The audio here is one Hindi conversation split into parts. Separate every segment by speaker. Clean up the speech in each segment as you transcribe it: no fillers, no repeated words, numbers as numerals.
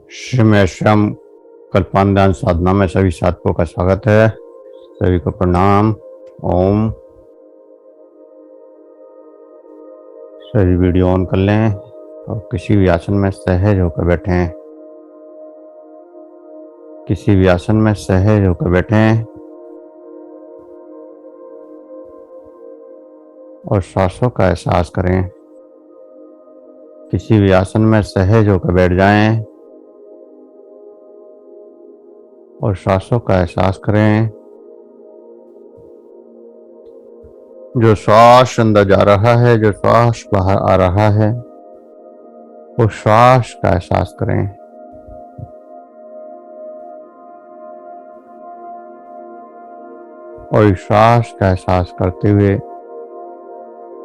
Speaker 1: श्रीमेश्वरम कल्पांदान साधना में सभी साधकों का स्वागत है। सभी को प्रणाम। ओम। सभी वीडियो ऑन कर लें और किसी भी आसन में सहज होकर बैठें। किसी भी आसन में सहज होकर बैठें और श्वासों का एहसास करें। किसी भी आसन में सहज होकर बैठ जाएं और श्वासों का एहसास करें। जो श्वास अंदर जा रहा है, जो श्वास बाहर आ रहा है, वो श्वास का एहसास करें। और इस श्वास का एहसास करते हुए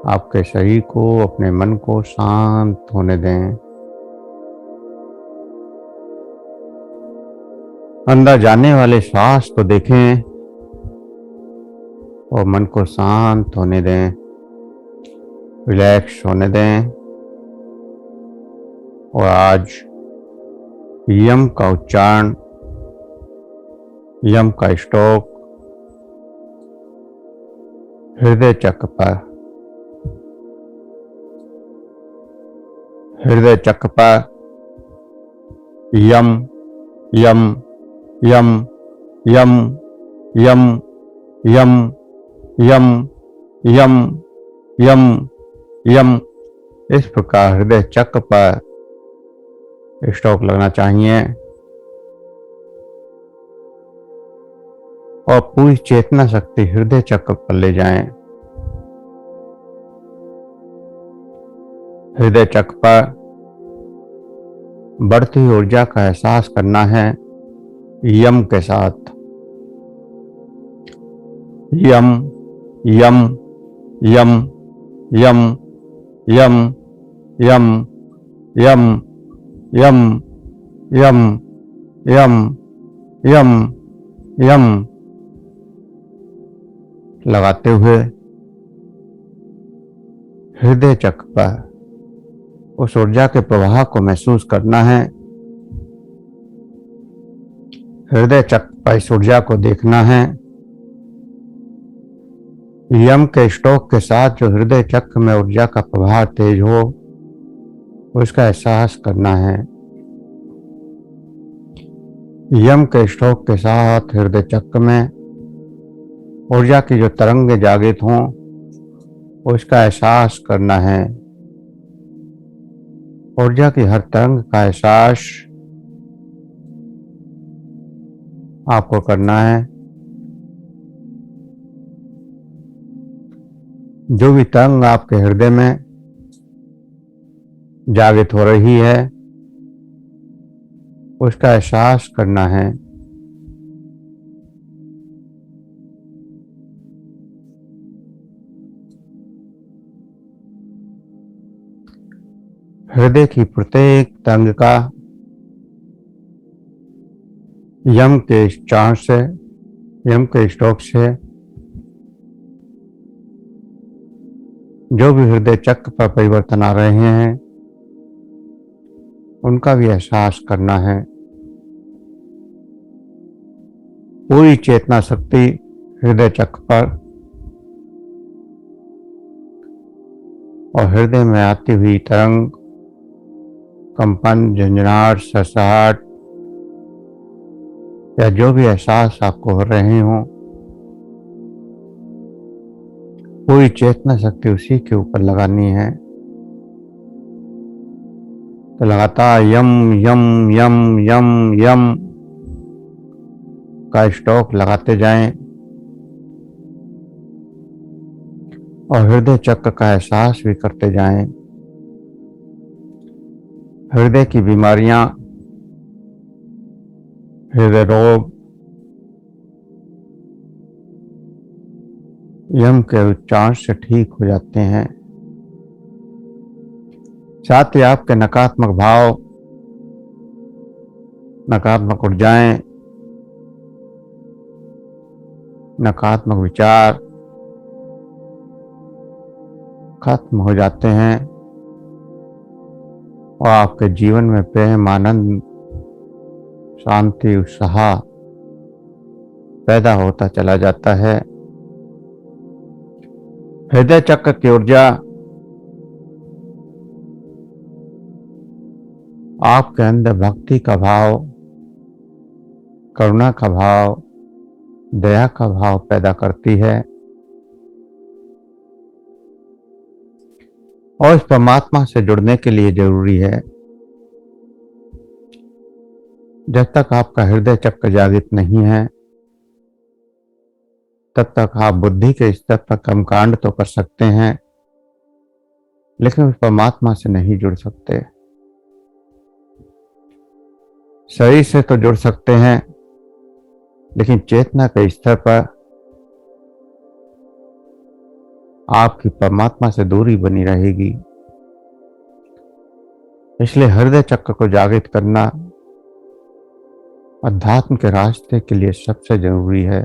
Speaker 1: आपके शरीर को, अपने मन को शांत होने दें। अंदर जाने वाले श्वास को देखें और मन को शांत होने दें, रिलैक्स होने दें। और आज यम का उच्चारण, यम का श्लोक हृदय चक्र पर, हृदय चक्र पर यम यम यम यम यम यम यम यम यम यम, इस प्रकार हृदय चक्र पर स्ट्रोक लगना चाहिए। और पूरी चेतना शक्ति हृदय चक्र पर ले जाएं। हृदय चक्र पर बढ़ती ऊर्जा का एहसास करना है यम के साथ। यम यम यम यम यम यम यम यम यम यम यम यम लगाते हुए हृदय चक्र पर उस ऊर्जा के प्रवाह को महसूस करना है। हृदय चक्र पर इस ऊर्जा को देखना है। यम के स्ट्रोक के साथ जो हृदय चक्र में ऊर्जा का प्रवाह तेज हो, उसका एहसास करना है। यम के स्ट्रोक के साथ हृदय चक्र में ऊर्जा की जो तरंगे जागृत हों, उसका एहसास करना है। ऊर्जा की हर तरंग का एहसास आपको करना है। जो भी तरंग आपके हृदय में जागृत हो रही है, उसका एहसास करना है। हृदय की प्रत्येक तरंग का यम के उच्चारण से, यम के स्ट्रोक से जो भी हृदय चक्र पर परिवर्तन आ रहे हैं, उनका भी एहसास करना है। पूरी चेतना शक्ति हृदय चक्र पर और हृदय में आती हुई तरंग, कंपन, झंझनाहट, सरसराहट या जो भी एहसास आपको हो रहे हों, पूरी चेतना शक्ति उसी के ऊपर लगानी है। तो लगातार यम यम यम यम यम का स्ट्रोक लगाते जाएं और हृदय चक्र का एहसास भी करते जाएं। हृदय की बीमारियां, हृदय रोग यम के उच्चारण से ठीक हो जाते हैं। साथ ही आपके नकारात्मक भाव, नकारात्मक ऊर्जाएं, नकारात्मक विचार खत्म हो जाते हैं और आपके जीवन में प्रेम, आनंद शांति, उत्साह पैदा होता चला जाता है। हृदय चक्र की ऊर्जा आपके अंदर भक्ति का भाव, करुणा का भाव, दया का भाव पैदा करती है और इस परमात्मा से जुड़ने के लिए जरूरी है। जब तक आपका हृदय चक्र जागृत नहीं है तब तक आप बुद्धि के स्तर पर कर्मकांड तो कर सकते हैं, लेकिन उस परमात्मा से नहीं जुड़ सकते। शरीर से तो जुड़ सकते हैं, लेकिन चेतना के स्तर पर आपकी परमात्मा से दूरी बनी रहेगी। इसलिए हृदय चक्र को जागृत करना अध्यात्म के रास्ते के लिए सबसे जरूरी है।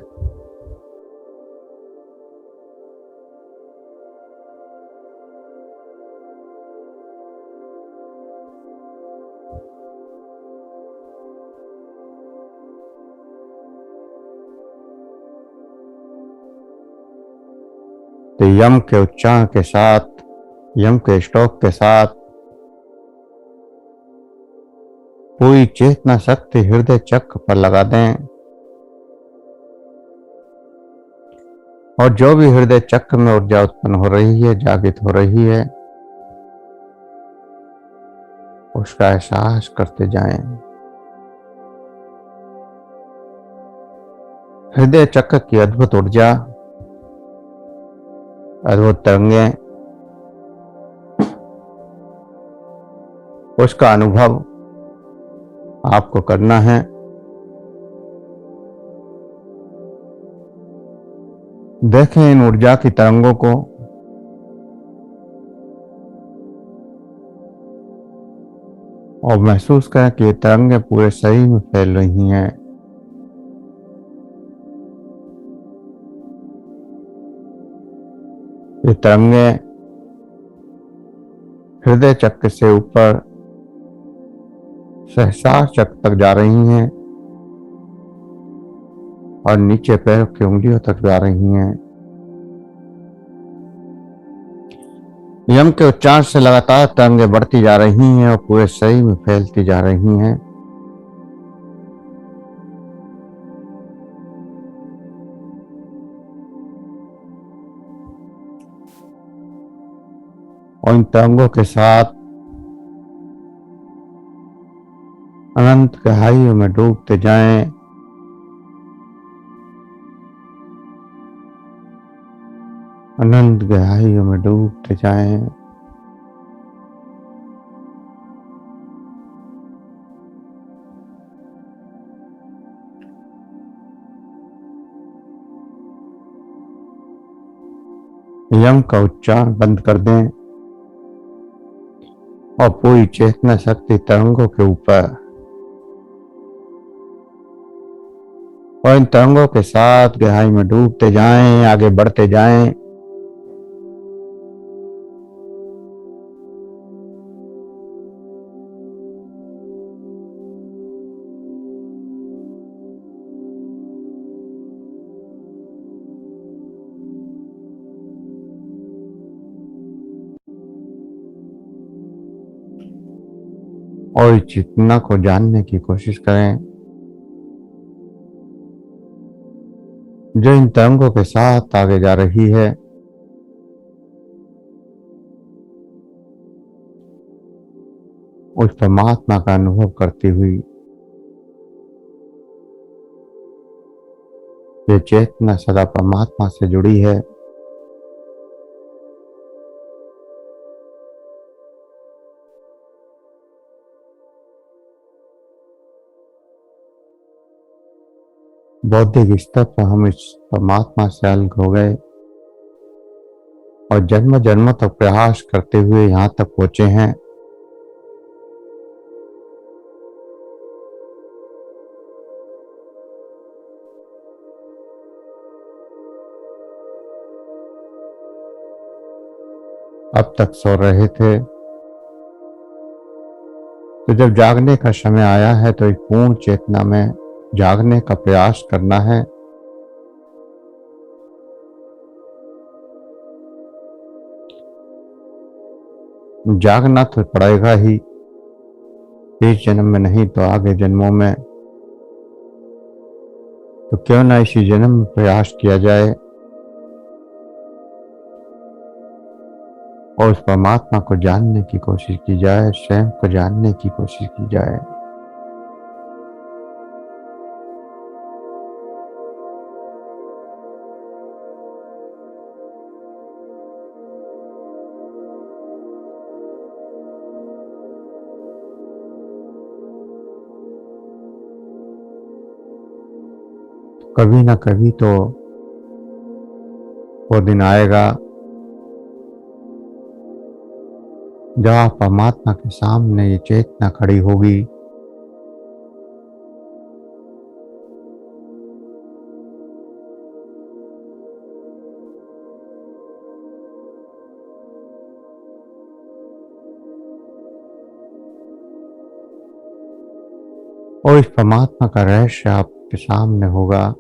Speaker 1: तो यम के उच्चारण के साथ, यम के श्लोक के साथ पूरी चेतना शक्ति हृदय चक्र पर लगा दें और जो भी हृदय चक्र में ऊर्जा उत्पन्न हो रही है, जागृत हो रही है, उसका एहसास करते जाएं। हृदय चक्र की अद्भुत ऊर्जा, अद्भुत तरंगें, उसका अनुभव आपको करना है। देखें इन ऊर्जा की तरंगों को और महसूस करें कि ये तरंगें पूरे शरीर में फैल रही हैं। ये तरंगें हृदय चक्र से ऊपर सहस्रार चक्र तक जा रही हैं और नीचे पैरों की उंगलियों तक जा रही हैं। यम के उच्चारण से लगातार तरंगें बढ़ती जा रही हैं और पूरे शरीर में फैलती जा रही हैं। और इन तरंगों के साथ अनंत गहराइयों में डूबते जाएं। अनंत गहराइयों में डूबते जाएं। यम का उच्चारण बंद कर दें और पूरी चेतना शक्ति तरंगों के ऊपर और इन तरंगों के साथ गहराई में डूबते जाएं, आगे बढ़ते जाएं। और इस चेतना को जानने की कोशिश करें जो इन तरंगों के साथ आगे जा रही है। उस परमात्मा का अनुभव करती हुई ये चेतना सदा परमात्मा से जुड़ी है। बौद्धिक स्तर पर हम इस परमात्मा से अलग हो गए और जन्म जन्म तक प्रयास करते हुए यहां तक पहुंचे हैं। अब तक सो रहे थे तो जब जागने का समय आया है तो एक पूर्ण चेतना में जागने का प्रयास करना है। जागना तो पड़ेगा ही, इस जन्म में नहीं तो आगे जन्मों में। तो क्यों ना इसी जन्म में प्रयास किया जाए और उस परमात्मा को जानने की कोशिश की जाए, स्वयं को जानने की कोशिश की जाए। कभी ना कभी तो वो दिन आएगा जब आप परमात्मा के सामने ये चेतना खड़ी होगी और इस परमात्मा का रहस्य आपके सामने होगा।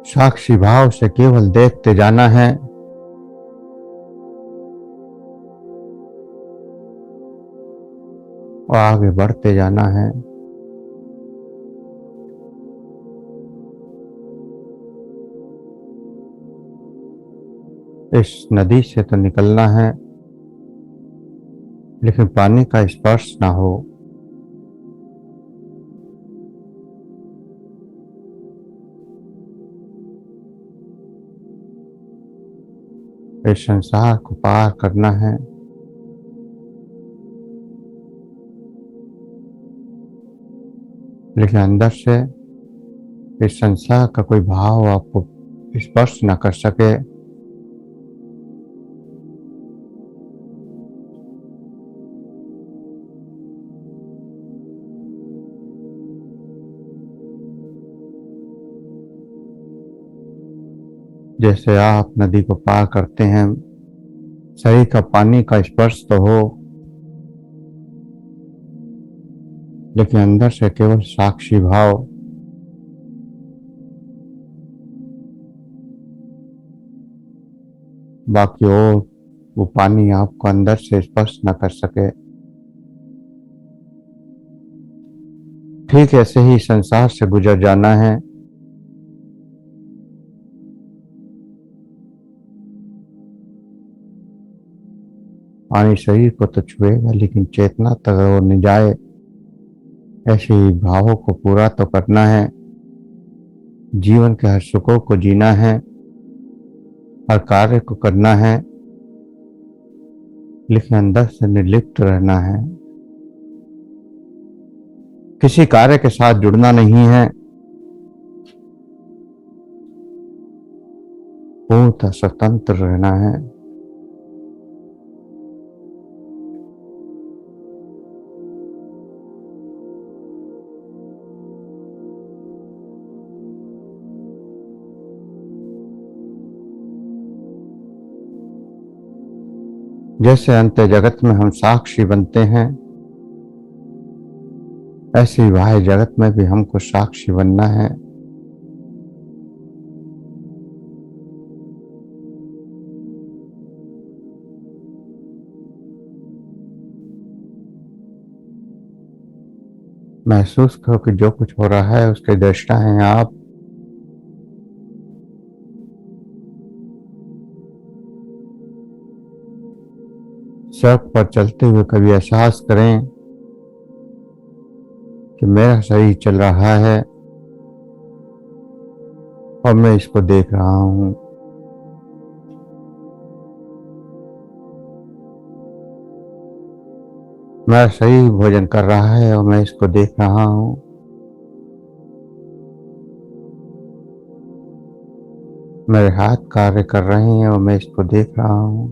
Speaker 1: साक्षी भाव से केवल देखते जाना है और आगे बढ़ते जाना है। इस नदी से तो निकलना है लेकिन पानी का स्पर्श ना हो। इस संसार को पार करना है, लेकिन अंदर से इस संसार का कोई भाव आपको स्पर्श न कर सके। जैसे आप नदी को पार करते हैं, शरीर का पानी का स्पर्श तो हो, लेकिन अंदर से केवल साक्षी भाव। बाकी और वो पानी आपको अंदर से स्पर्श न कर सके। ठीक ऐसे ही संसार से गुजर जाना है। पानी शरीर को तो छुएगा लेकिन चेतना तक वो नहीं जाए, ऐसे ही भावों को पूरा तो करना है। जीवन के हर सुखों को जीना है, हर कार्य को करना है, लेकिन अंदर से निर्लिप्त रहना है। किसी कार्य के साथ जुड़ना नहीं है, पूर्णतः स्वतंत्र रहना है। जैसे अंत जगत में हम साक्षी बनते हैं, ऐसे ही बाह्य जगत में भी हमको साक्षी बनना है। महसूस करो कि जो कुछ हो रहा है उसके दृष्टा हैं आप। सड़क पर चलते हुए कभी एहसास करें कि मेरा शरीर चल रहा है और मैं इसको देख रहा हूं। मेरा शरीर भोजन कर रहा है और मैं इसको देख रहा हूं। मेरे हाथ कार्य कर रहे हैं और मैं इसको देख रहा हूं।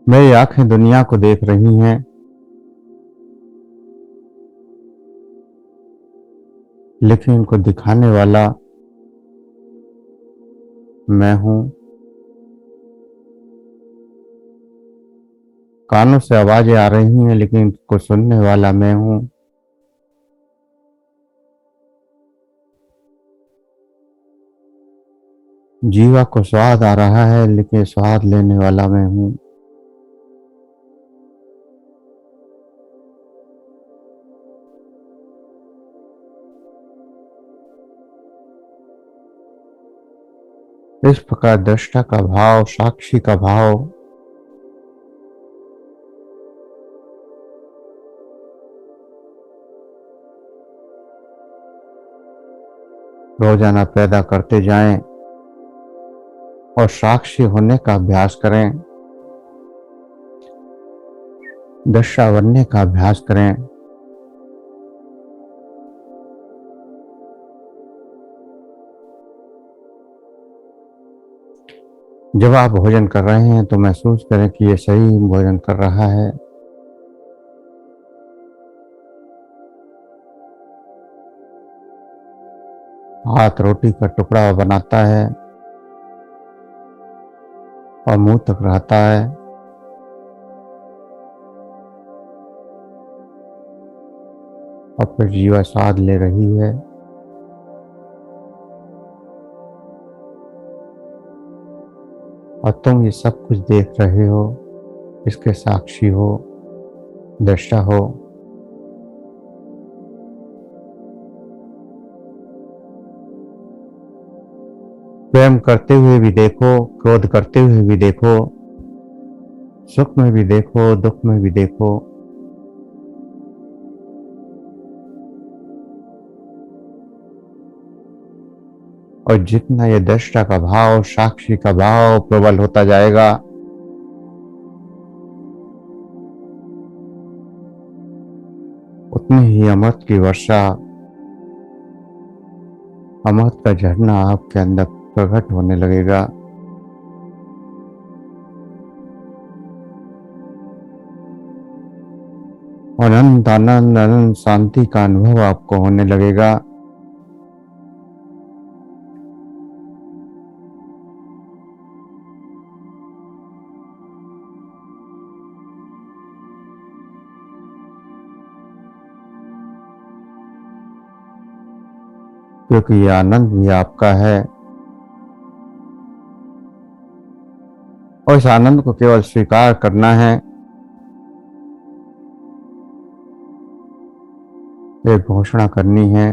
Speaker 1: मेरी आंखें दुनिया को देख रही हैं, लेकिन इनको दिखाने वाला मैं हूं। कानों से आवाजें आ रही हैं, लेकिन इनको सुनने वाला मैं हूं। जीवा को स्वाद आ रहा है, लेकिन स्वाद लेने वाला मैं हूं। इस प्रकार दृष्टा का भाव, साक्षी का भाव रोजाना पैदा करते जाएं और साक्षी होने का अभ्यास करें, दृष्टा बनने का अभ्यास करें। जब आप भोजन कर रहे हैं तो महसूस करें कि ये सही भोजन कर रहा है। हाथ रोटी का टुकड़ा बनाता है और मुंह तक रहता है, और फिर जीवा स्वाद ले रही है। और तुम ये सब कुछ देख रहे हो, इसके साक्षी हो, दृष्टा हो। प्रेम करते हुए भी देखो, क्रोध करते हुए भी देखो, सुख में भी देखो, दुख में भी देखो। और जितना ये दृष्टा का भाव, साक्षी का भाव प्रबल होता जाएगा, उतनी ही अमृत की वर्षा, अमृत का झरना आपके अंदर प्रकट होने लगेगा। और अनंत आनंद, अनंत शांति का अनुभव आपको होने लगेगा। क्योंकि यह आनंद भी आपका है, और इस आनंद को केवल स्वीकार करना है। एक घोषणा करनी है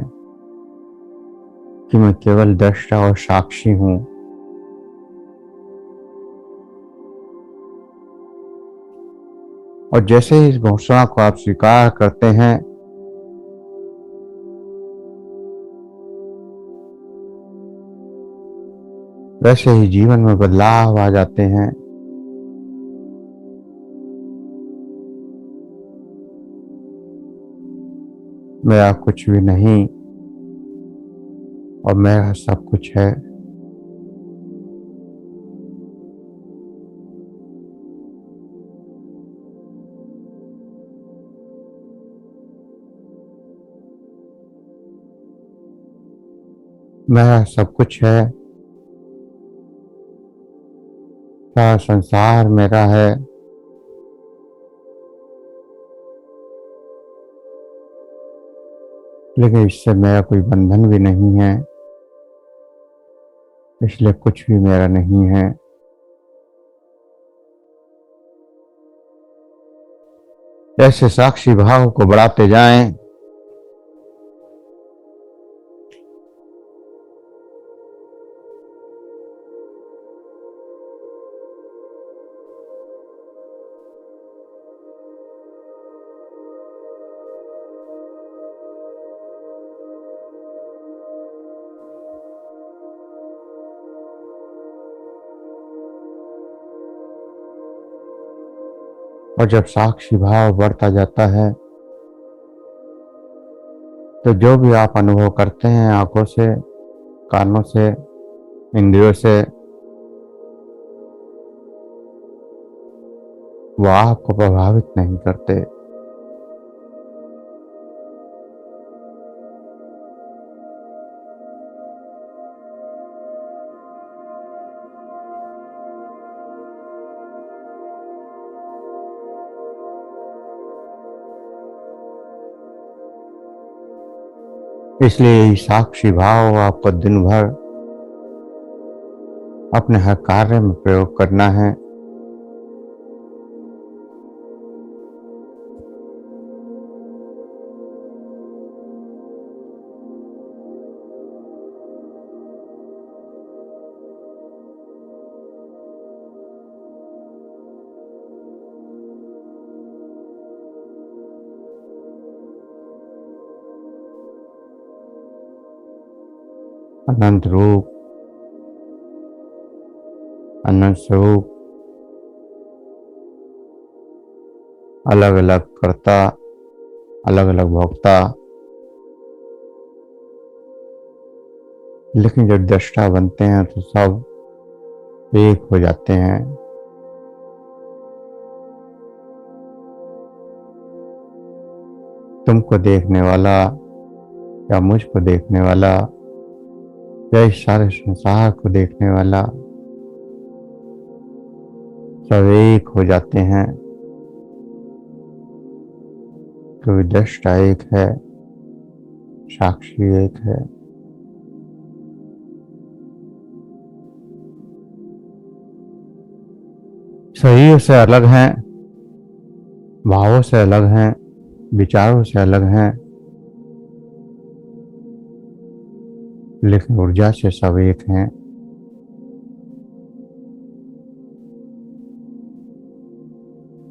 Speaker 1: कि मैं केवल दृष्टा और साक्षी हूं। और जैसे ही इस घोषणा को आप स्वीकार करते हैं, वैसे ही जीवन में बदलाव आ जाते हैं। मेरा कुछ भी नहीं और मेरा सब कुछ है। मेरा सब कुछ है, सारा संसार मेरा है। लेकिन इससे मेरा कोई बंधन भी नहीं है, इसलिए कुछ भी मेरा नहीं है। ऐसे साक्षी भाव को बढ़ाते जाएं, और जब साक्षी भाव बढ़ता जाता है तो जो भी आप अनुभव करते हैं आंखों से, कानों से, इंद्रियों से, वो आपको प्रभावित नहीं करते। इसलिए यही साक्षी भाव आपको दिन भर अपने हर कार्य में प्रयोग करना है। अनंत रूप, अनंत स्वरूप, अलग अलग कर्ता, अलग अलग भोक्ता, लेकिन जब दृष्टा बनते हैं तो सब एक हो जाते हैं। तुमको देखने वाला या मुझको देखने वाला या इस सारे संसार को देखने वाला सब एक हो जाते हैं, क्योंकि दृष्टा एक है, साक्षी एक है। शरीर से अलग हैं, भावों से अलग हैं, विचारों से अलग हैं, लेकिन ऊर्जा से सब एक हैं।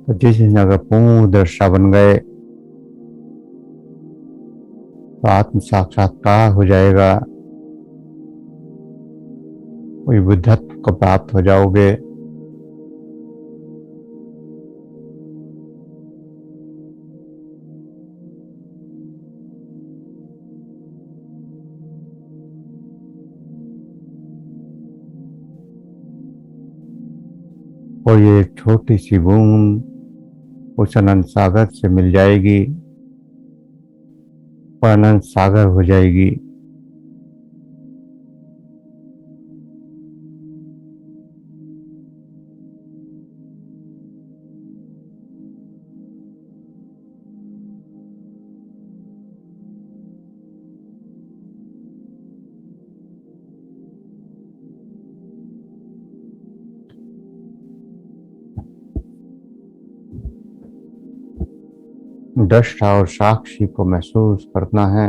Speaker 1: तो जिस दिन अगर पूर्ण दृष्टा बन गए तो आत्म साक्षात्कार हो जाएगा, वही बुद्धत्व को प्राप्त हो जाओगे। और ये एक छोटी सी बूंद उस अनंत सागर से मिल जाएगी और अनंत सागर हो जाएगी। दृष्टा और साक्षी को महसूस करना है।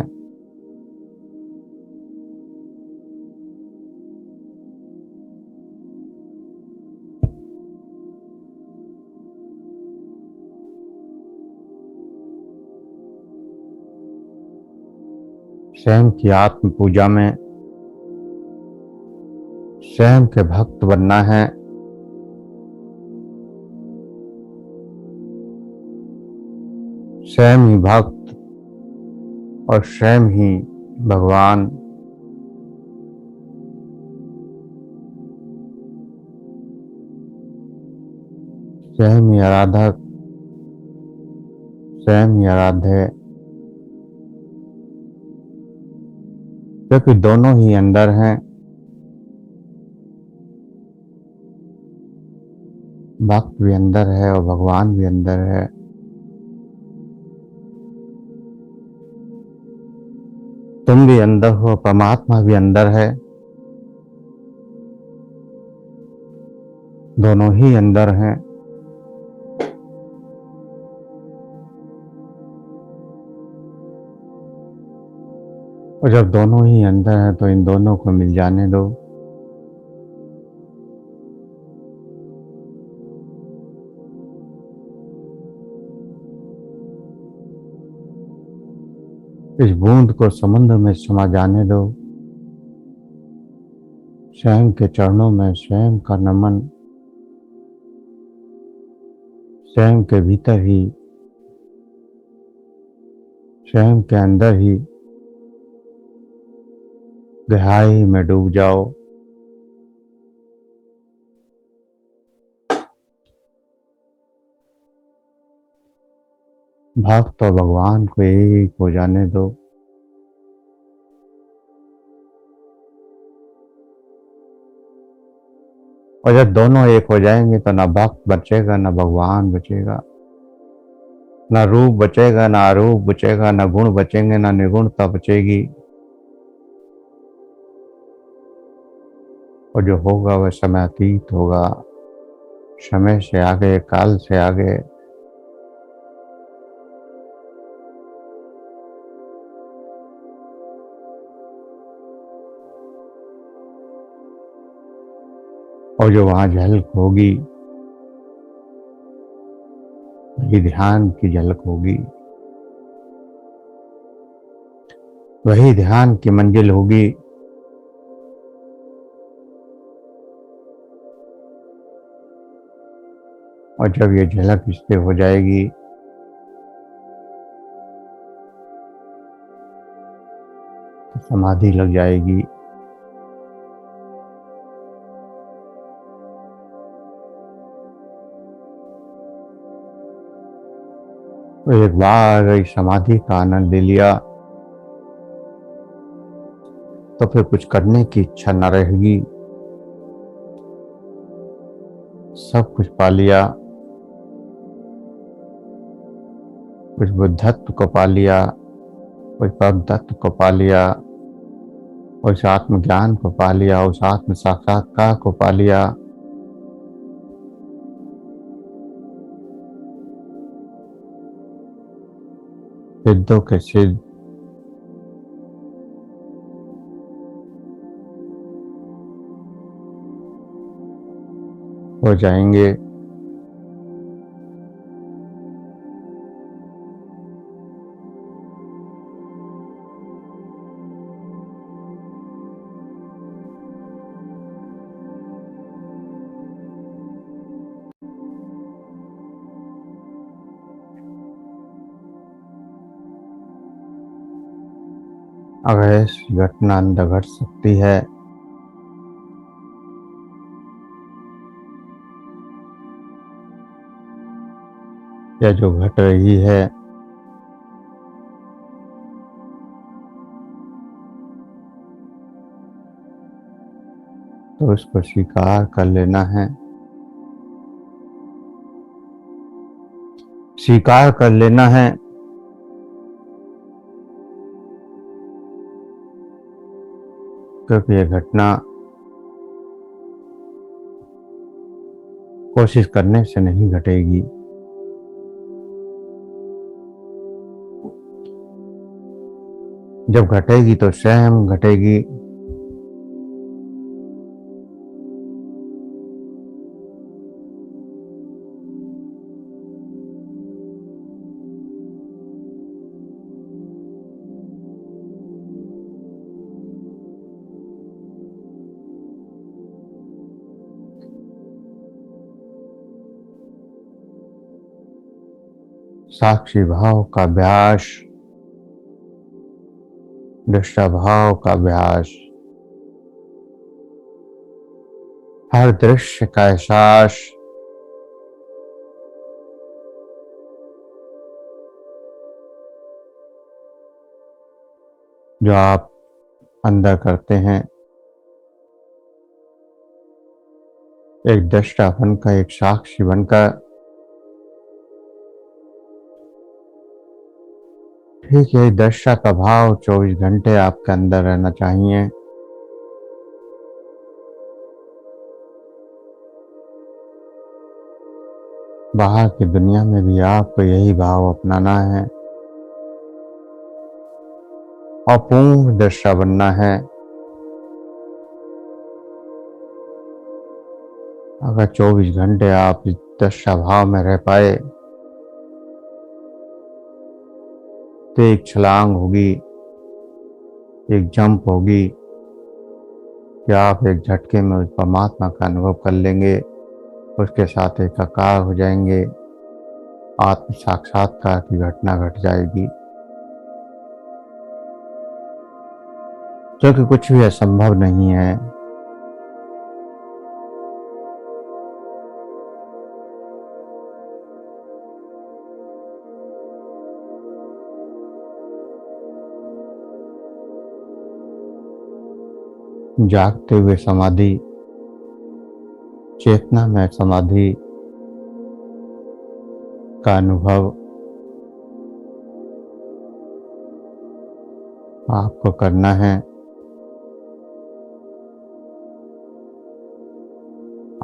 Speaker 1: स्वयं की आत्म पूजा में स्वयं के भक्त बनना है। स्वयं ही भक्त और स्वयं ही भगवान। स्वयं ही आराधक, स्वयं ही आराध्य, क्योंकि दोनों ही अंदर हैं। भक्त भी अंदर है और भगवान भी अंदर है। तुम भी अंदर हो, परमात्मा भी अंदर है, दोनों ही अंदर हैं। और जब दोनों ही अंदर हैं तो इन दोनों को मिल जाने दो। इस बूंद को समुद्र में समा जाने दो। स्वयं के चरणों में स्वयं का नमन, स्वयं के भीतर ही, स्वयं के अंदर ही गहराई में डूब जाओ। भक्त और भगवान को एक हो जाने दो। और जब दोनों एक हो जाएंगे तो ना भक्त बचेगा ना भगवान बचेगा, ना रूप बचेगा ना अरूप बचेगा, ना गुण बचेंगे ना निर्गुणता बचेगी। और जो होगा वह समय अतीत होगा, समय से आगे, काल से आगे। और जो वहां झलक होगी वही ध्यान की झलक होगी, वही ध्यान की मंजिल होगी। और जब ये झलक स्थिर हो जाएगी तो समाधि लग जाएगी। तो एक बार इस समाधि का आनंद ले लिया तो फिर कुछ करने की इच्छा न रहेगी। सब कुछ पा लिया, कुछ बुद्धत्व को पा लिया, कुछ परमतत्व को पा लिया, उस आत्मज्ञान को पा लिया, उस आत्म साक्षात्कार को पा लिया। सिद्धों के सिद्ध हो जाएंगे। अगर ऐसी घटना अंदर घट सकती है या जो घट रही है, तो उसको स्वीकार कर लेना है। स्वीकार कर लेना है क्योंकि यह घटना कोशिश करने से नहीं घटेगी। जब घटेगी तो स्वयं घटेगी। साक्षी भाव का अभ्यास, दृष्टा भाव का अभ्यास, हर दृश्य का एहसास, जो आप अंदर करते हैं, एक दृष्टा बनकर, एक साक्षी बनकर। ठीक है, दृष्टा का भाव 24 घंटे आपके अंदर रहना चाहिए। बाहर की दुनिया में भी आपको यही भाव अपनाना है और पूर्ण दृष्टा बनना है। अगर 24 घंटे आप इस दृष्टा भाव में रह पाए तो एक छलांग होगी, एक जंप होगी कि आप एक झटके में उस परमात्मा का अनुभव कर लेंगे, उसके साथ एकाकार हो जाएंगे, आत्म साक्षात्कार की घटना घट जाएगी। क्योंकि कुछ भी असंभव नहीं है। जागते हुए समाधि, चेतना में समाधि का अनुभव आपको करना है।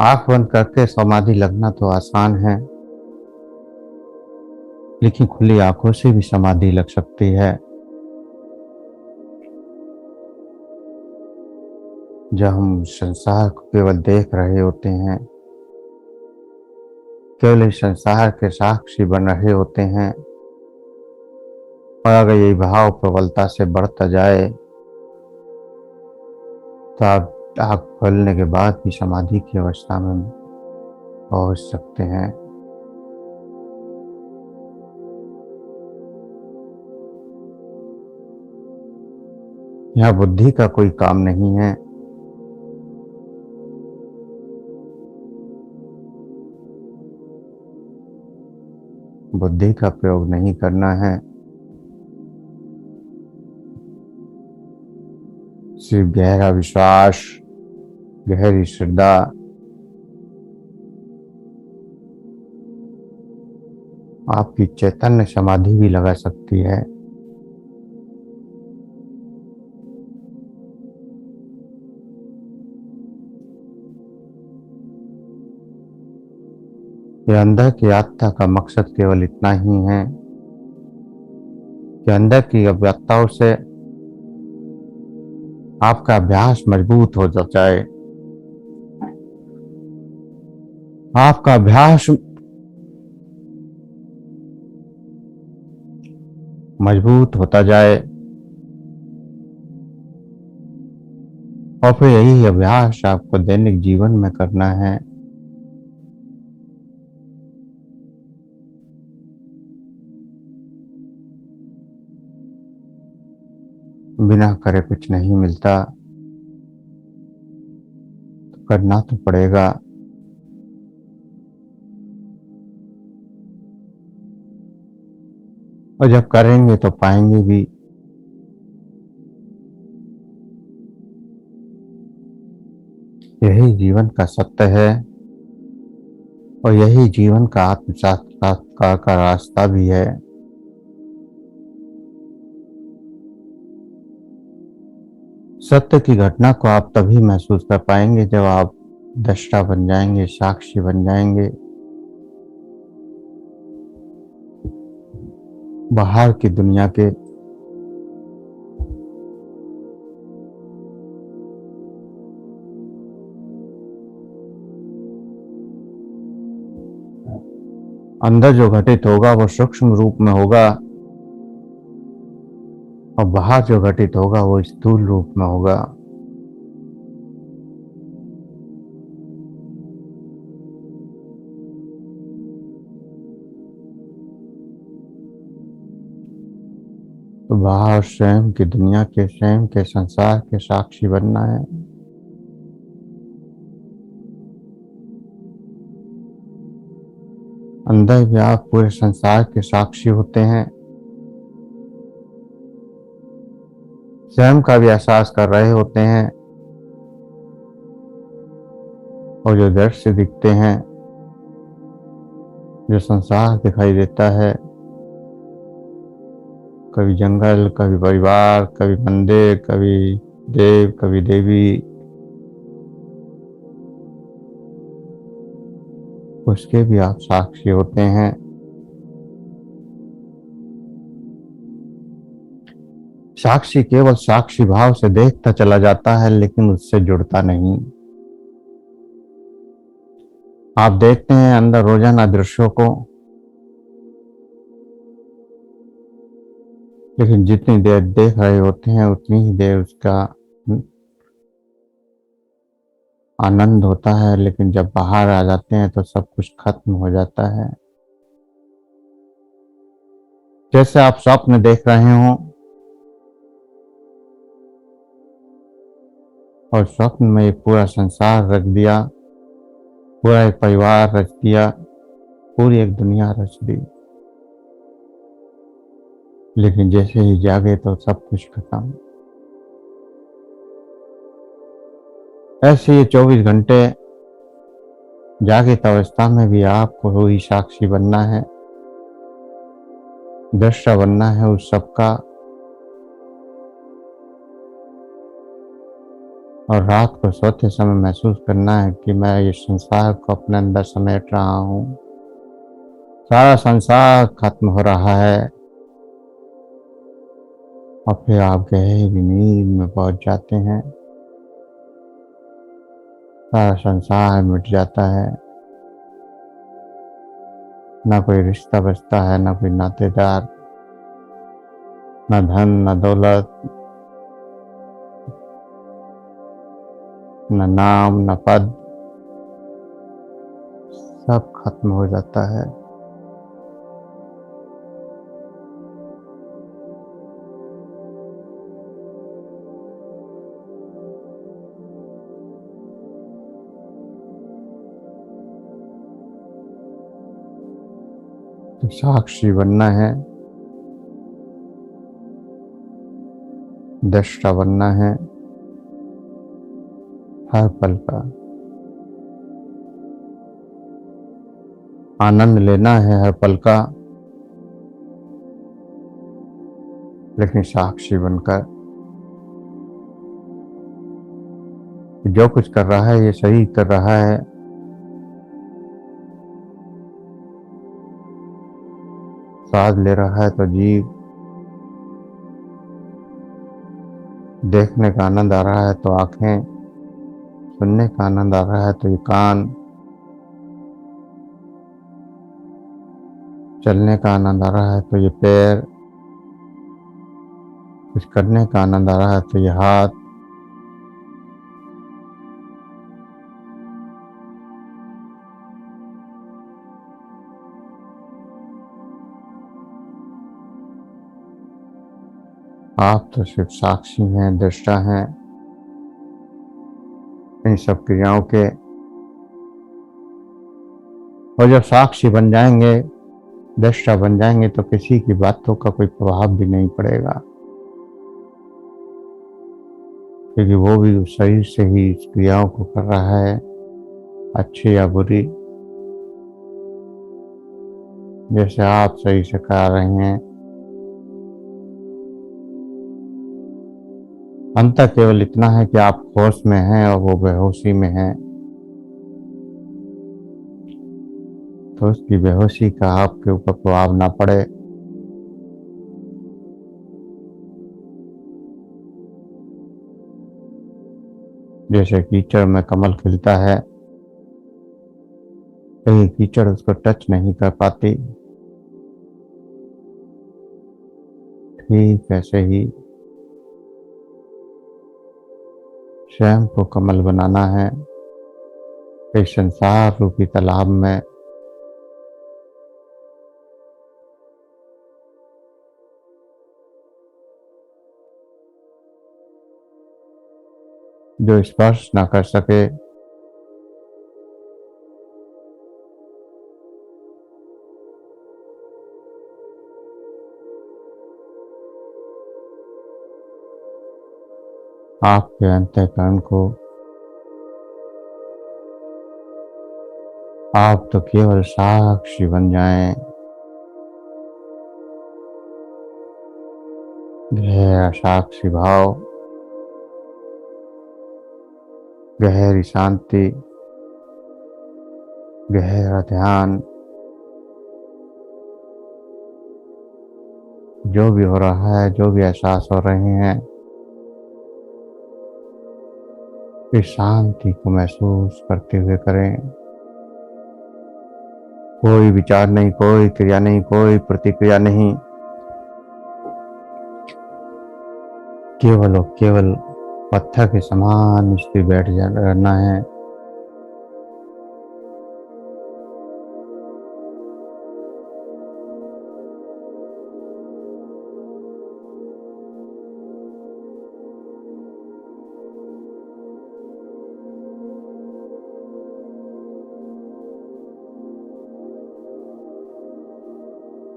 Speaker 1: आंख बंद करके समाधि लगना तो आसान है, लेकिन खुली आंखों से भी समाधि लग सकती है। जब हम संसार को केवल देख रहे होते हैं, केवल इस संसार के साक्षी बन रहे होते हैं, और अगर ये भाव प्रबलता से बढ़ता जाए तो आप आँख खोलने के बाद भी समाधि की अवस्था में पहुंच सकते हैं। यहाँ बुद्धि का कोई काम नहीं है। बुद्धि का प्रयोग नहीं करना है, सिर्फ गहरा विश्वास, गहरी श्रद्धा, आपकी चैतन्य समाधि भी लगा सकती है। ये अंदर की यात्रा का मकसद केवल इतना ही है कि अंदर की अव्यक्ताओं से आपका अभ्यास मजबूत हो जाए। आपका अभ्यास मजबूत होता जाए, और फिर यही अभ्यास आपको दैनिक जीवन में करना है। बिना करे कुछ नहीं मिलता, तो करना तो पड़ेगा। और जब करेंगे तो पाएंगे भी। यही जीवन का सत्य है, और यही जीवन का आत्म साक्षात्कार का रास्ता भी है। सत्य की घटना को आप तभी महसूस कर पाएंगे जब आप दृष्टा बन जाएंगे, साक्षी बन जाएंगे। बाहर की दुनिया के अंदर जो घटित होगा वो सूक्ष्म रूप में होगा, और बाहर जो घटित होगा वो स्थूल रूप में होगा। तो बाहर स्वयं की दुनिया के, स्वयं के संसार के साक्षी बनना है। अंदर भी आप पूरे संसार के साक्षी होते हैं, स्वयं का भी एहसास कर रहे होते हैं, और जो दृश्य दिखते हैं, जो संसार दिखाई देता है, कभी जंगल, कभी परिवार, कभी मंदिर, कभी देव, कभी देवी, उसके भी आप साक्षी होते हैं। साक्षी केवल साक्षी भाव से देखता चला जाता है, लेकिन उससे जुड़ता नहीं। आप देखते हैं अंदर रोजाना दृश्यों को, लेकिन जितनी देर देख रहे होते हैं उतनी ही देर उसका आनंद होता है, लेकिन जब बाहर आ जाते हैं तो सब कुछ खत्म हो जाता है। जैसे आप स्वप्न देख रहे हो, और स्वप्न में एक पूरा संसार रच दिया, पूरा एक परिवार रच दिया, पूरी एक दुनिया रच दी, लेकिन जैसे ही जागे तो सब कुछ खत्म। ऐसे ये 24 घंटे जागृत अवस्था में भी आपको ही साक्षी बनना है, दृष्टा बनना है उस सबका। और रात को सोते समय महसूस करना है कि मैं ये संसार को अपने अंदर समेट रहा हूँ, सारा संसार खत्म हो रहा है। और फिर आप गहरी नींद में पहुंच जाते हैं, सारा संसार मिट जाता है, ना कोई रिश्ता बचता है, ना कोई नातेदार, ना धन, ना दौलत, न नाम, न पद, सब खत्म हो जाता है। तो साक्षी बनना है, दृष्टा बनना है हर पल का, आनंद लेना है हर पल का, लेकिन साक्षी बनकर जो कुछ कर रहा है ये सही कर रहा है। सांस ले रहा है तो जीव, देखने का आनंद आ रहा है तो आंखें, सुनने का आनंद आ रहा है तो ये कान, चलने का आनंद आ रहा है तो ये पैर, कुछ करने का आनंद आ रहा है तो ये हाथ। आप तो सिर्फ साक्षी हैं, दृष्टा हैं इन सब क्रियाओं के। और जब साक्षी बन जाएंगे, दृष्टा बन जाएंगे, तो किसी की बातों का कोई प्रभाव भी नहीं पड़ेगा, क्योंकि वो भी उस शरीर से ही इस क्रियाओं को कर रहा है, अच्छी या बुरी। जैसे आप सही से कर रहे हैं, अंतर केवल इतना है कि आप होश में हैं और वो बेहोशी में है। तो उसकी बेहोशी का आपके ऊपर प्रभाव ना पड़े। जैसे कीचड़ में कमल खिलता है, कहीं कीचड़ उसको टच नहीं कर पाती, ठीक ऐसे ही स्वयं को कमल बनाना है इस संसार रूपी तालाब में। जो स्पर्श ना कर सके, आपके अंतःकरण को आप तो केवल साक्षी बन जाएं। गहरा साक्षी भाव, गहरी शांति, गहरा ध्यान, जो भी हो रहा है, जो भी एहसास हो रहे हैं, इस शांति को महसूस करते हुए करें। कोई विचार नहीं, कोई क्रिया नहीं, कोई प्रतिक्रिया नहीं, केवल और केवल पत्थर के समान स्थिर बैठ रहना है।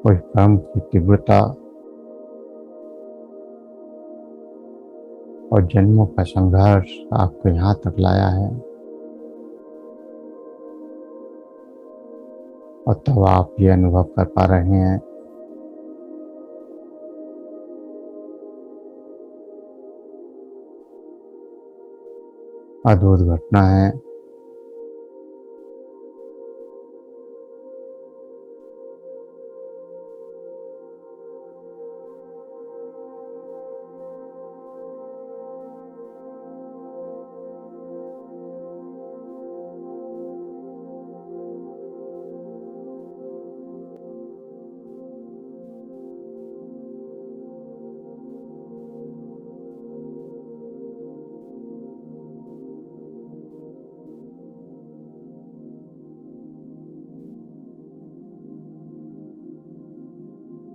Speaker 1: कोई कर्म की तीव्रता और जन्मों का संघर्ष आपको यहाँ तक लाया है, और तब आप ये अनुभव कर पा रहे हैं अद्भुत घटना है।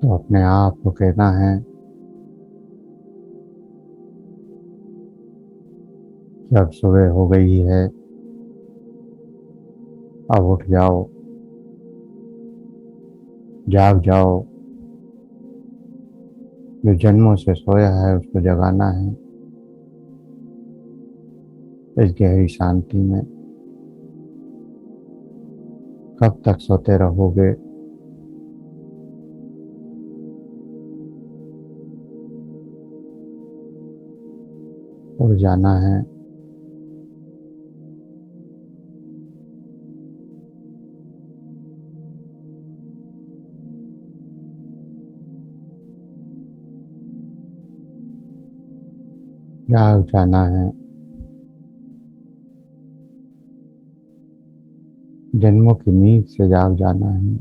Speaker 1: तो अपने आप को कहना है कि अब सुबह हो गई है, अब उठ जाओ, जाग जाओ। जो जन्मों से सोया है उसको जगाना है इस गहरी शांति में। कब तक सोते रहोगे? उठ जाना है। जाग जाना है। जन्मों की नींद से जाग जाना है।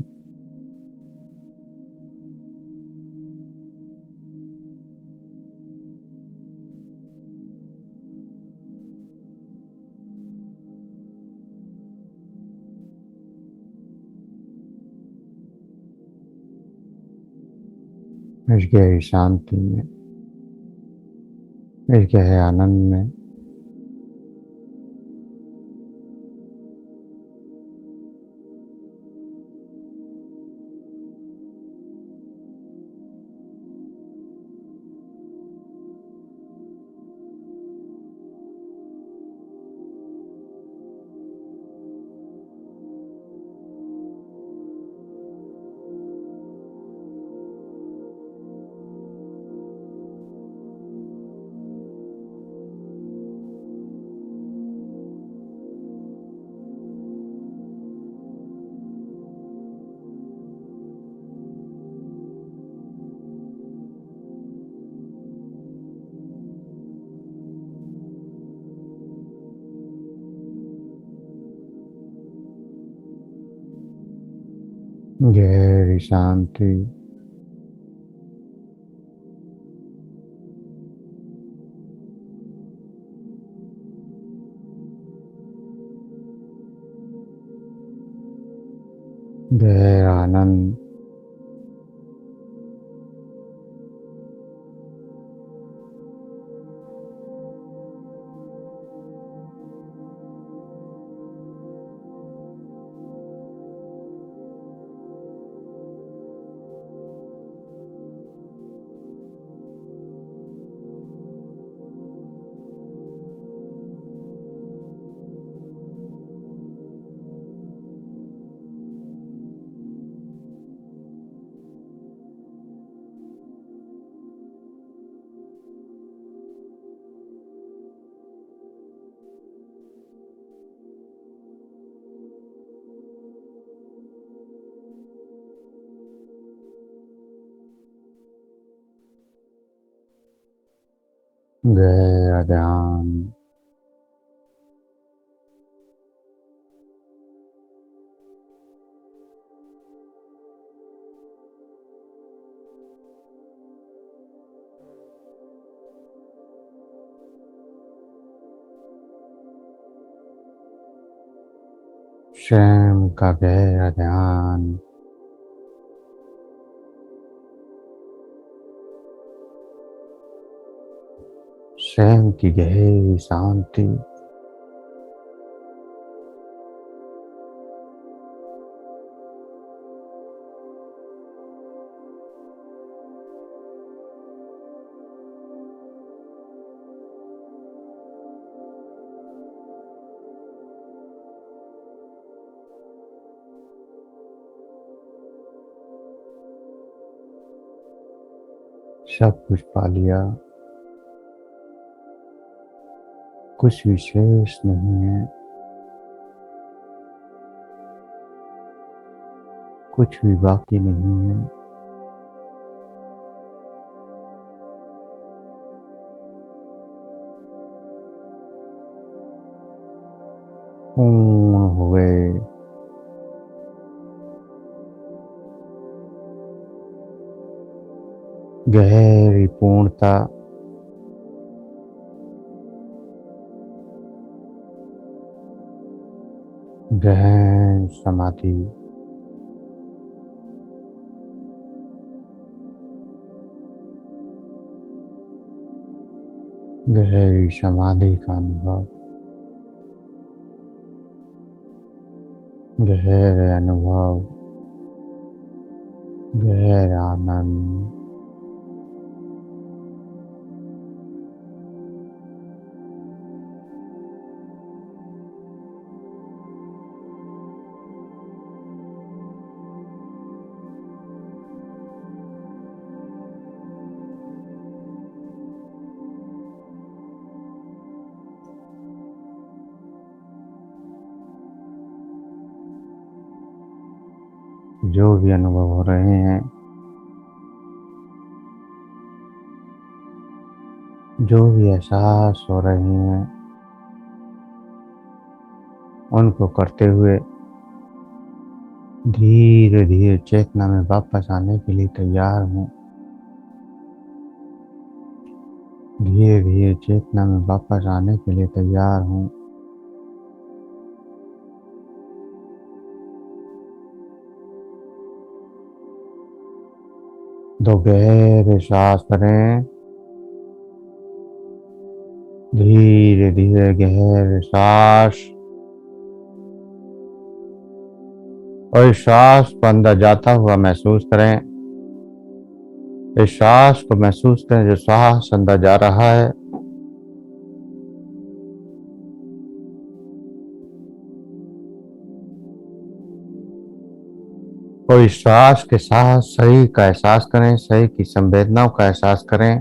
Speaker 1: इस गहरी शांति में, इस गहरे आनंद में गहरी शांति। गहरा आनंद। गहरा ध्यान। स्वयं का गहरा ध्यान। स्वयं की गहरी शांति। सब कुछ पा लिया, कुछ विशेष नहीं है, कुछ भी बाकी नहीं है। पूर्ण हो गए। गहरी पूर्णता, गहन समाधि, गहरी समाधि का अनुभव, गहरे अनुभव, गहरा आनंद। जो भी अनुभव हो रहे हैं, जो भी एहसास हो रहे हैं, उनको करते हुए धीरे धीरे चेतना में वापस आने के लिए तैयार हूँ। धीरे धीरे चेतना में वापस आने के लिए तैयार हूँ। दो गहरे सांस भरें। धीरे धीरे गहरे सांस, और इस सांस को अंदर जाता हुआ महसूस करें। इस सांस को महसूस करें जो सांस अंदर जा रहा है। और इस सांस के साथ शरीर का एहसास करें, शरीर की संवेदनाओं का एहसास करें।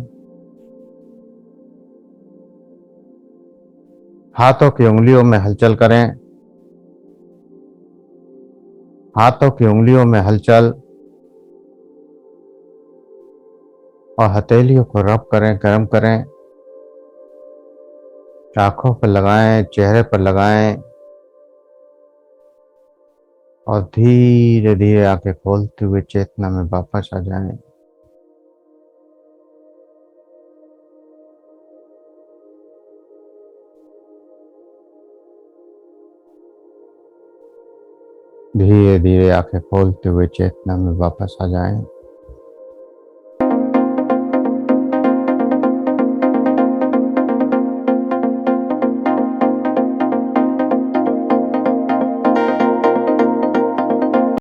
Speaker 1: हाथों की उंगलियों में हलचल करें। हाथों की उंगलियों में हलचल, और हथेलियों को रब करें, गर्म करें। आंखों पर लगाएं, चेहरे पर लगाएं, और धीरे धीरे आंखें खोलते हुए चेतना में वापस आ जाएं। धीरे धीरे आंखें खोलते हुए चेतना में वापस आ जाएं।